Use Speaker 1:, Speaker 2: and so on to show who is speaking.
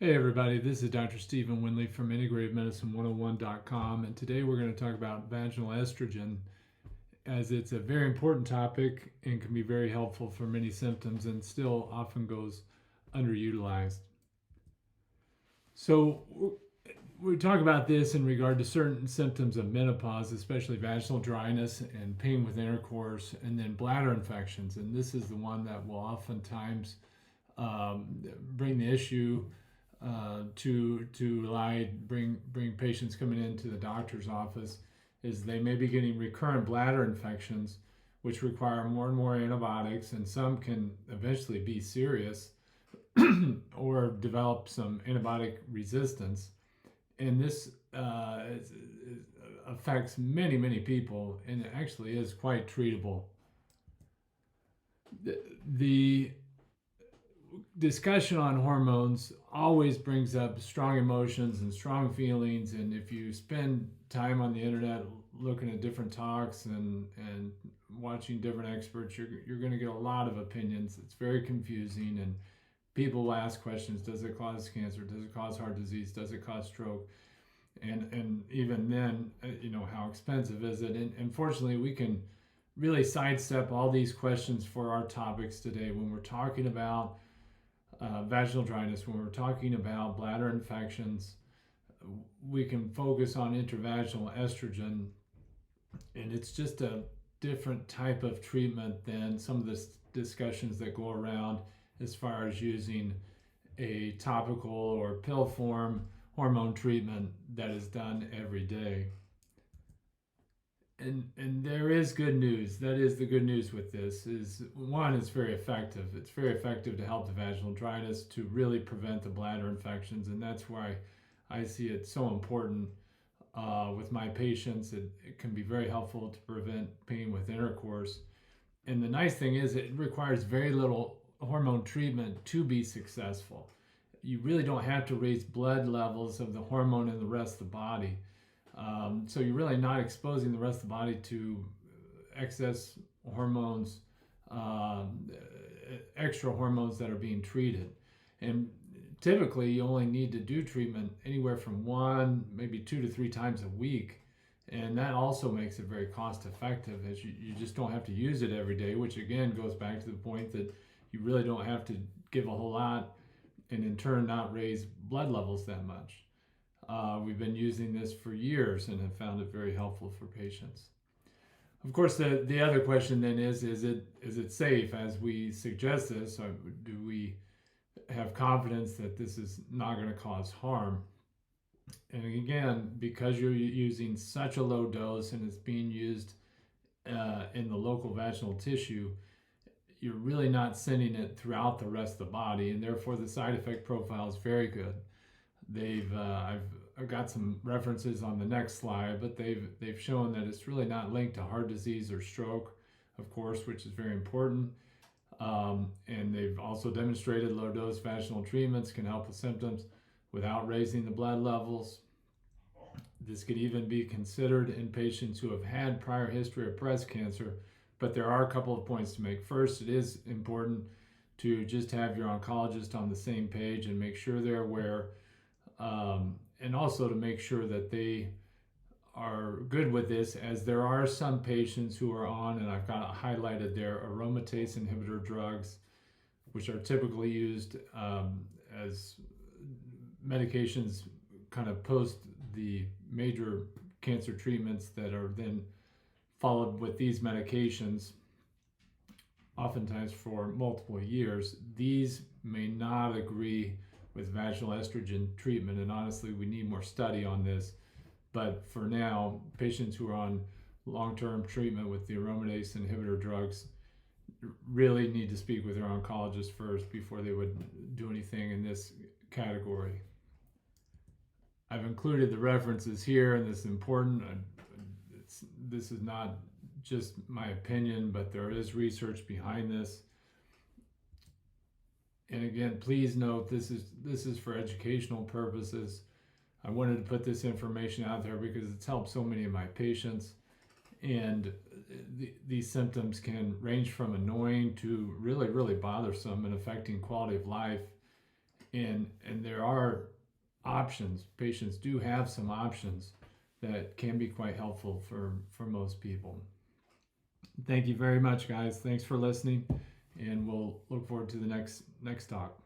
Speaker 1: Hey everybody, this is Dr. Stephen Windley from integrativemedicine101.com, and today we're going to talk about vaginal estrogen, as it's a very important topic and can be very helpful for many symptoms and still often goes underutilized. So we talk about this in regard to certain symptoms of menopause, especially vaginal dryness and pain with intercourse, and then bladder infections. And this is the one that will oftentimes bring the issue bring patients coming into the doctor's office, is they may be getting recurrent bladder infections, which require more and more antibiotics, and some can eventually be serious or develop some antibiotic resistance. And this affects many people, and it actually is quite treatable. The discussion on hormones always brings up strong emotions and strong feelings, and if you spend time on the internet looking at different talks and watching different experts, you're going to get a lot of opinions. It's very confusing, and people will ask questions. Does it cause cancer? Does it cause heart disease? Does it cause stroke? And even then, how expensive is it? And unfortunately, we can really sidestep all these questions for our topics today when we're talking about vaginal dryness. When we're talking about bladder infections, we can focus on intravaginal estrogen, and it's just a different type of treatment than some of the discussions that go around as far as using a topical or pill form hormone treatment that is done every day. And there is good news. That is the good news with this is, one, it's very effective. It's very effective to help the vaginal dryness, to really prevent the bladder infections, and that's why I see it so important with my patients. It can be very helpful to prevent pain with intercourse. And the nice thing is it requires very little hormone treatment to be successful. You really don't have to raise blood levels of the hormone in the rest of the body. So you're really not exposing the rest of the body to excess hormones, extra hormones that are being treated. And typically you only need to do treatment anywhere from 1, maybe 2 to 3 times a week. And that also makes it very cost effective, as you just don't have to use it every day, which again goes back to the point that you really don't have to give a whole lot and in turn not raise blood levels that much. We've been using this for years and have found it very helpful for patients. Of course, the other question then is it safe as we suggest this? Or do we have confidence that this is not going to cause harm? And again, because you're using such a low dose and it's being used in the local vaginal tissue, you're really not sending it throughout the rest of the body, and therefore the side effect profile is very good. I've got some references on the next slide, but they've shown that it's really not linked to heart disease or stroke, of course, which is very important. And they've also demonstrated low dose vaginal treatments can help with symptoms without raising the blood levels. This could even be considered in patients who have had prior history of breast cancer, but there are a couple of points to make. First, it is important to just have your oncologist on the same page and make sure they're aware, and also to make sure that they are good with this, as there are some patients who are on, and I've got highlighted there, aromatase inhibitor drugs, which are typically used as medications kind of post the major cancer treatments that are then followed with these medications, oftentimes for multiple years. These may not agree with vaginal estrogen treatment, and honestly, we need more study on this. But for now, patients who are on long-term treatment with the aromatase inhibitor drugs really need to speak with their oncologist first before they would do anything in this category. I've included the references here, and this is important. This is not just my opinion, but there is research behind this. And again, please note this is for educational purposes. I wanted to put this information out there because it's helped so many of my patients, and these symptoms can range from annoying to really bothersome and affecting quality of life. and there are options. Patients do have some options that can be quite helpful for most people. Thank you very much, guys. Thanks for listening, and we'll look forward to the next talk.